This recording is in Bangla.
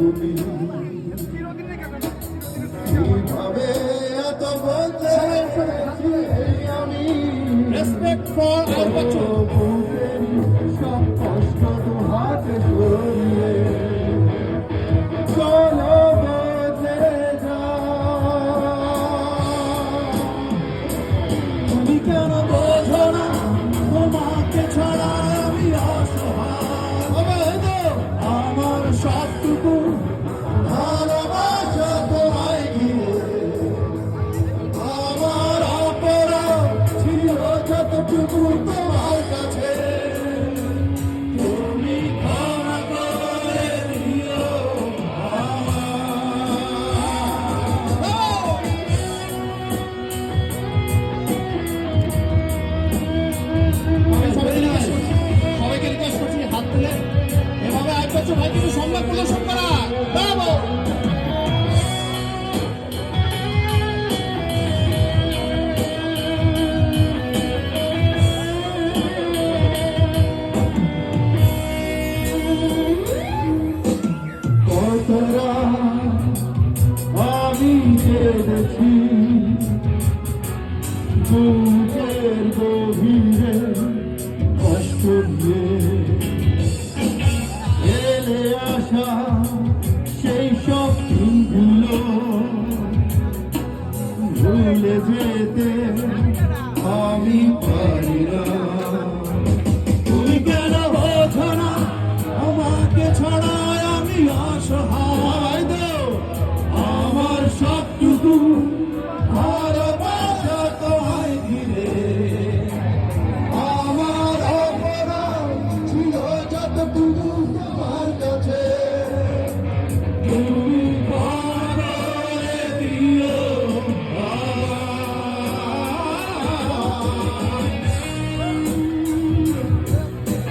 তুমি কিভাবে এত বলতে আমি রেসপেক্ট ফর আর বচ্চন সব কষ্ট দু হাতে সরিয়ে চলো বদলে তুমি কেন বোঝো না তোমাকে ছাড়া আমি অসহায় আমার সবটুকু ভালোবাসা তোমায় ঘিরে আমার অপরাধ ছিল যতটুকু তোমার কাছে তুমি ক্ষমা করে দিও সবাইকে রিকোয়েস্ট করছি হাত তুলে এভাবে আর বচ্চন ভাই কিছু সংবাদ প্রদর্শন করা ব্রাভো কতরা আমি জেনেছি বুকের গভীরে কষ্ট দিয়ে এলে আসা সেই সব দিনগুলো ভুলে যেতে আমি পারি না তুমি কেন বোঝো না আমাকে ছাড়া আমি অসহায় আমার সবটুকু ভালোবাসা তোমায় ঘিরে আমার অপরাধ ছিল যতটুকু তোমার